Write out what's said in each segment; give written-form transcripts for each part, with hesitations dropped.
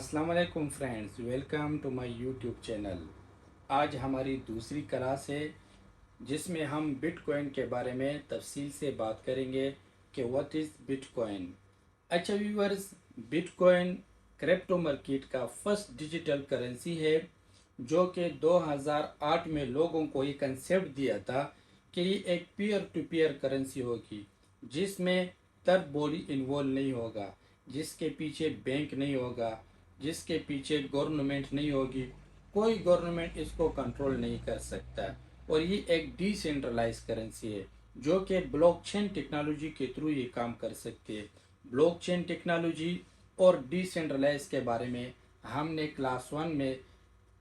अस्सलाम वालेकुम friends, welcome to my YouTube channel. आज हमारी दूसरी क्लास है जिसमें हम बिटकॉइन के बारे में तफसील से बात करेंगे कि व्हाट इज़ बिटकॉइन। अच्छा व्यूअर्स, बिटकॉइन क्रिप्टो मार्केट का फर्स्ट डिजिटल करेंसी है जो कि 2008 में लोगों को ये कंसेप्ट दिया था कि ये एक पीयर टू पीयर करेंसी होगी जिसमें थर्ड बॉडी इन्वॉल्व नहीं होगा, जिसके पीछे बैंक नहीं होगा, जिसके पीछे गवर्नमेंट नहीं होगी। कोई गवर्नमेंट इसको कंट्रोल नहीं कर सकता और ये एक डिसेंट्रलाइज करेंसी है जो कि ब्लॉकचेन टेक्नोलॉजी के थ्रू ये काम कर सकती है। ब्लॉकचेन टेक्नोलॉजी और डिसेंट्रलाइज के बारे में हमने क्लास 1 में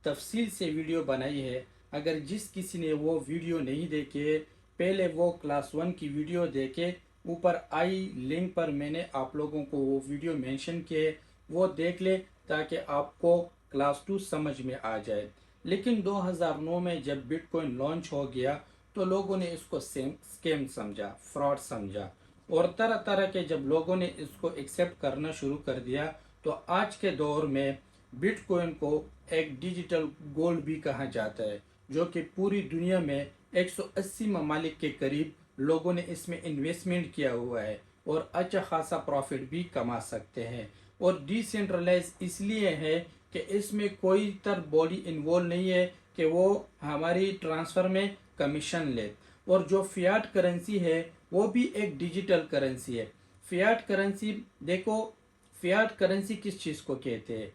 तफसील से वीडियो बनाई है। अगर जिस किसी ने वो वीडियो नहीं देखे, पहले वो क्लास 1 की वीडियो देखे, ऊपर आई लिंक पर मैंने आप लोगों को वो वीडियो मेंशन किए, वो देख ले ताकि आपको क्लास 2 समझ में आ जाए। लेकिन 2009 में जब बिटकॉइन लॉन्च हो गया तो लोगों ने इसको स्कैम समझा, फ्रॉड समझा और तरह तरह के जब लोगों ने इसको एक्सेप्ट करना शुरू कर दिया तो आज के दौर में बिटकॉइन को एक डिजिटल गोल्ड भी कहा जाता है जो कि पूरी दुनिया में 180 ममालिक के करीब लोगों ने इसमें इन्वेस्टमेंट किया हुआ है और अच्छा खासा प्रॉफिट भी कमा सकते हैं। और डिसेंट्रलाइज इसलिए है कि इसमें कोई थर्ड बॉडी इन्वॉल्व नहीं है कि वो हमारी ट्रांसफ़र में कमीशन ले। और जो फियाट करेंसी है वो भी एक डिजिटल करेंसी है। फियाट करेंसी देखो, फियाट करेंसी किस चीज़ को कहते हैं?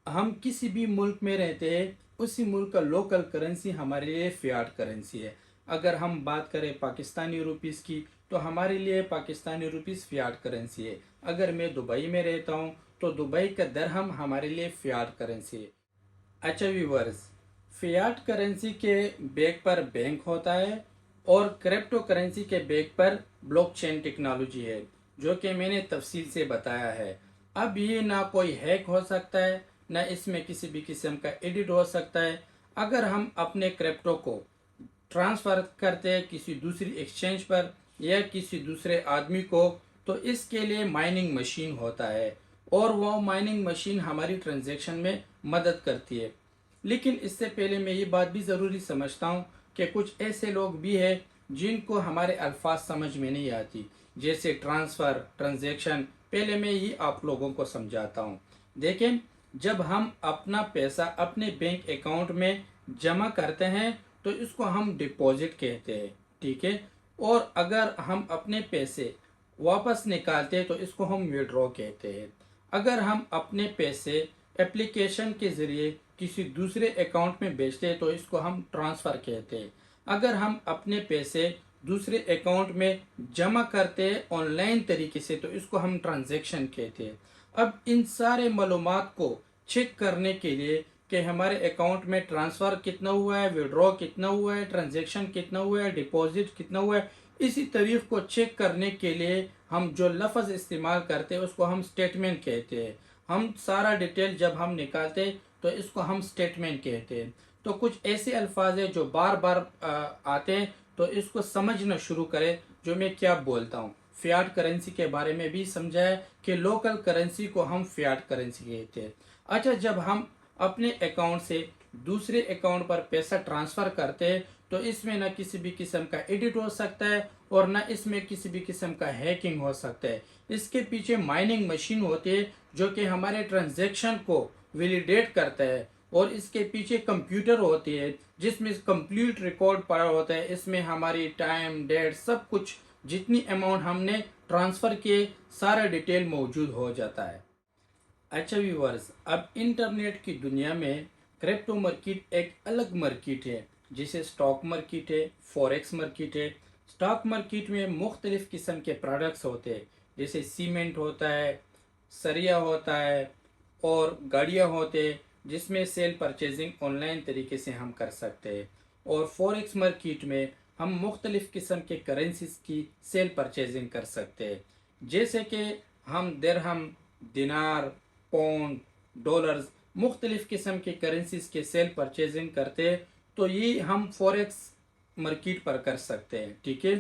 हम किसी भी मुल्क में रहते हैं, उसी मुल्क का लोकल करेंसी हमारे लिए फियाट करेंसी है। अगर हम बात करें पाकिस्तानी रुपीस की तो हमारे लिए पाकिस्तानी रुपीस फियाट करेंसी है। अगर मैं दुबई में रहता हूँ तो दुबई का दरहम हमारे लिए फियाट करेंसी है। अच्छा व्यूवर्स, फियाट करेंसी के बैक पर बैंक होता है और क्रिप्टो करेंसी के बैक पर ब्लॉकचेन टेक्नोलॉजी है जो कि मैंने तफसील से बताया है। अब ये ना कोई हैक हो सकता है, ना इसमें किसी भी किस्म का एडिट हो सकता है। अगर हम अपने क्रिप्टो को ट्रांसफ़र करते हैं किसी दूसरी एक्सचेंज पर या किसी दूसरे आदमी को तो इसके लिए माइनिंग मशीन होता है और वो माइनिंग मशीन हमारी ट्रांजैक्शन में मदद करती है। लेकिन इससे पहले मैं ये बात भी ज़रूरी समझता हूँ कि कुछ ऐसे लोग भी हैं जिनको हमारे अल्फाज समझ में नहीं आती, जैसे ट्रांसफ़र, ट्रांजैक्शन। पहले मैं ये आप लोगों को समझाता हूँ। देखें, जब हम अपना पैसा अपने बैंक अकाउंट में जमा करते हैं तो इसको हम डिपॉजिट कहते हैं, ठीक है। और अगर हम अपने पैसे वापस निकालते हैं तो इसको हम विड्रॉ कहते हैं। अगर हम अपने पैसे एप्लीकेशन के ज़रिए किसी दूसरे अकाउंट में भेजते हैं तो इसको हम ट्रांसफ़र कहते हैं। अगर हम अपने पैसे दूसरे अकाउंट में जमा करते हैं ऑनलाइन तरीके से तो इसको हम ट्रांजैक्शन कहते हैं। अब इन सारे मालूमात को चेक करने के लिए कि हमारे अकाउंट में ट्रांसफ़र कितना हुआ है, विड्रॉ कितना हुआ है, ट्रांजैक्शन कितना हुआ है, डिपॉजिट कितना हुआ है, इसी तारीख को चेक करने के लिए हम जो लफ्ज़ इस्तेमाल करते हैं उसको हम स्टेटमेंट कहते हैं। हम सारा डिटेल जब हम निकालते हैं तो इसको हम स्टेटमेंट कहते हैं। तो कुछ ऐसे अल्फाज हैं जो बार बार आते हैं तो इसको समझना शुरू करें जो मैं क्या बोलता हूँ। फियाट करेंसी के बारे में भी समझाया कि लोकल करेंसी को हम फियाट करेंसी कहते हैं। अच्छा, जब हम अपने अकाउंट से दूसरे अकाउंट पर पैसा ट्रांसफ़र करते हैं तो इसमें ना किसी भी किस्म का एडिट हो सकता है और ना इसमें किसी भी किस्म का हैकिंग हो सकता है। इसके पीछे माइनिंग मशीन होती है जो कि हमारे ट्रांजैक्शन को वैलिडेट करता है और इसके पीछे कंप्यूटर होती है जिसमें कंप्लीट रिकॉर्ड पड़ा होता है। इसमें हमारी टाइम, डेट, सब कुछ, जितनी अमाउंट हमने ट्रांसफ़र किए, सारा डिटेल मौजूद हो जाता है। अच्छा व्यूवर्स, अब इंटरनेट की दुनिया में क्रिप्टो मार्केट एक अलग मार्केट है, जैसे स्टॉक मार्केट है, फॉरेक्स मार्केट है। स्टॉक मार्केट में मुख्तलिफ़ किस्म के प्रोडक्ट्स होते हैं, जैसे सीमेंट होता है, सरिया होता है और गाड़ियाँ होते हैं जिसमें सेल परचेजिंग ऑनलाइन तरीके से हम कर सकते हैं। और फॉरेक्स मार्केट में हम मुख्तलिफ़ किस्म के करेंसीज की सेल परचेजिंग कर सकते हैं, जैसे कि हम दिरहम, दिनार, पौंड, डॉलर्स, मुख्तलिफ़ किस्म के करेंसीज के सेल परचेजिंग करते हैं तो ये हम फॉरेक्स मार्केट पर कर सकते हैं, ठीक है।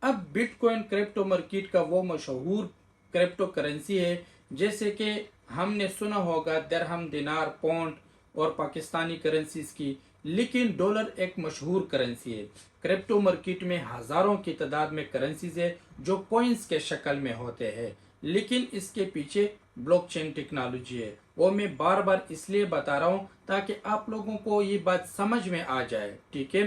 अब बिटकॉइन क्रिप्टो मार्केट का वो मशहूर क्रिप्टो करेंसी है جیسے کہ ہم نے سنا ہوگا درہم، دینار، پاؤنڈ اور پاکستانی کرنسیز کی، لیکن ڈالر ایک مشہور کرنسی ہے۔ کرپٹو مارکیٹ میں ہزاروں کی تعداد میں کرنسیز ہے جو کوئنز کے شکل میں ہوتے ہیں، لیکن اس کے پیچھے بلاک چین ٹیکنالوجی ہے۔ وہ میں بار بار اس لیے بتا رہا ہوں تاکہ آپ لوگوں کو یہ بات سمجھ میں آ جائے، ٹھیک ہے۔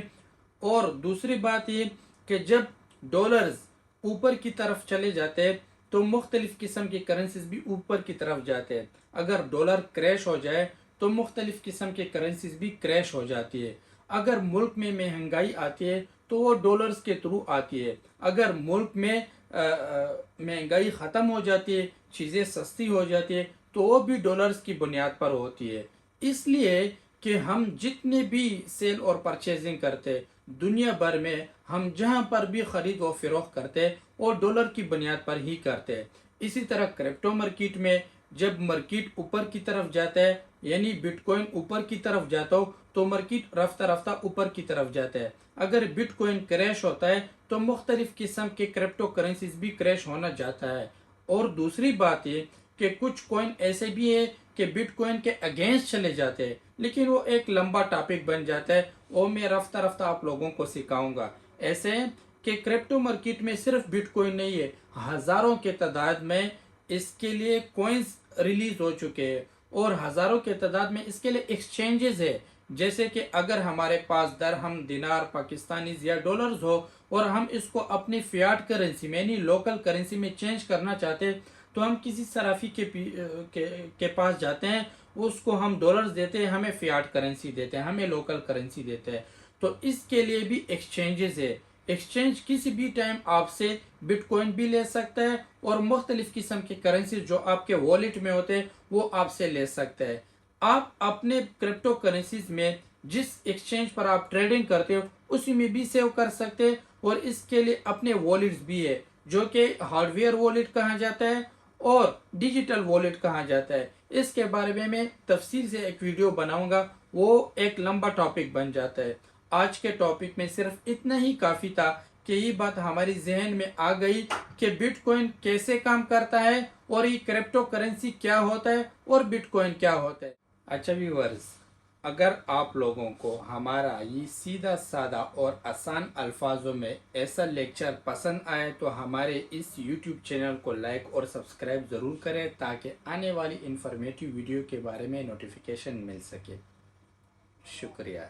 اور دوسری بات یہ کہ جب ڈالرز اوپر کی طرف چلے جاتے ہیں تو مختلف قسم کی کرنسیز بھی اوپر کی طرف جاتے ہیں۔ اگر ڈالر کریش ہو جائے تو مختلف قسم کے کرنسیز بھی کریش ہو جاتی ہے۔ اگر ملک میں مہنگائی آتی ہے تو وہ ڈالرز کے تھرو آتی ہے۔ اگر ملک میں مہنگائی ختم ہو جاتی ہے، چیزیں سستی ہو جاتی ہے، تو وہ بھی ڈالرز کی بنیاد پر ہوتی ہے۔ اس لیے کہ ہم جتنے بھی سیل اور پرچیزنگ کرتے دنیا بھر میں، ہم جہاں پر بھی خرید و فروخت کرتے وہ ڈالر کی بنیاد پر ہی کرتے۔ اسی طرح کرپٹو مارکیٹ میں جب مارکیٹ اوپر کی طرف جاتا ہے، یعنی بٹ کوئن اوپر کی طرف جاتا ہو تو مارکیٹ رفتہ رفتہ اوپر کی طرف جاتا ہے۔ اگر بٹ کوئن کریش ہوتا ہے تو مختلف قسم کے کرپٹو کرنسیز بھی کریش ہونا جاتا ہے۔ اور دوسری بات یہ کہ کچھ کوئن ایسے بھی ہے کہ بٹ کوئن کے اگینسٹ چلے جاتے ہیں، لیکن وہ ایک لمبا ٹاپک بن جاتا ہے، وہ میں رفتہ رفتہ آپ لوگوں کو سکھاؤں گا۔ ایسے ہیں کہ کرپٹو مارکیٹ میں صرف بٹ کوئن نہیں ہے، ہزاروں کے تعداد میں اس کے لیے کوئنز ریلیز ہو چکے ہیں، اور ہزاروں کے تعداد میں اس کے لیے ایکسچینجز ہے۔ جیسے کہ اگر ہمارے پاس درہم، دینار، پاکستانیز یا ڈالرز ہو اور ہم اس کو اپنی فیاٹ کرنسی میں یعنی لوکل کرنسی میں چینج کرنا چاہتے ہیں تو ہم کسی صرافی کے پاس جاتے ہیں، اس کو ہم ڈالرز دیتے ہیں، ہمیں فیاٹ کرنسی دیتے ہیں، ہمیں لوکل کرنسی دیتے ہیں۔ تو اس کے لیے بھی ایکسچینجز ہے۔ ایکسچینج کسی بھی ٹائم آپ سے بٹ کوئن بھی لے سکتا ہے اور مختلف قسم کی کرنسی جو آپ کے والیٹ میں ہوتے ہیں وہ آپ سے لے سکتا ہے۔ آپ اپنے کرپٹو کرنسیز میں جس ایکسچینج پر آپ ٹریڈنگ کرتے ہو اسی میں بھی سیو کر سکتے ہیں، اور اس کے لیے اپنے والیٹس بھی ہے جو کہ ہارڈ ویئر والیٹ کہا جاتا ہے اور ڈیجیٹل والیٹ کہا جاتا ہے۔ اس کے بارے میں تفصیل سے ایک ویڈیو بناؤں گا، وہ ایک لمبا ٹاپک بن جاتا ہے۔ آج کے ٹاپک میں صرف اتنا ہی کافی تھا کہ یہ بات ہماری ذہن میں آ گئی کہ بٹ کوئن کیسے کام کرتا ہے اور یہ کرپٹو کرنسی کیا ہوتا ہے اور بٹ کوئن کیا ہوتا ہے۔ اچھا ویورز، اگر آپ لوگوں کو ہمارا یہ سیدھا سادہ اور آسان الفاظوں میں ایسا لیکچر پسند آئے تو ہمارے اس یوٹیوب چینل کو لائک اور سبسکرائب ضرور کریں تاکہ آنے والی انفارمیٹیو ویڈیو کے بارے میں نوٹیفیکیشن مل سکے۔ شکریہ۔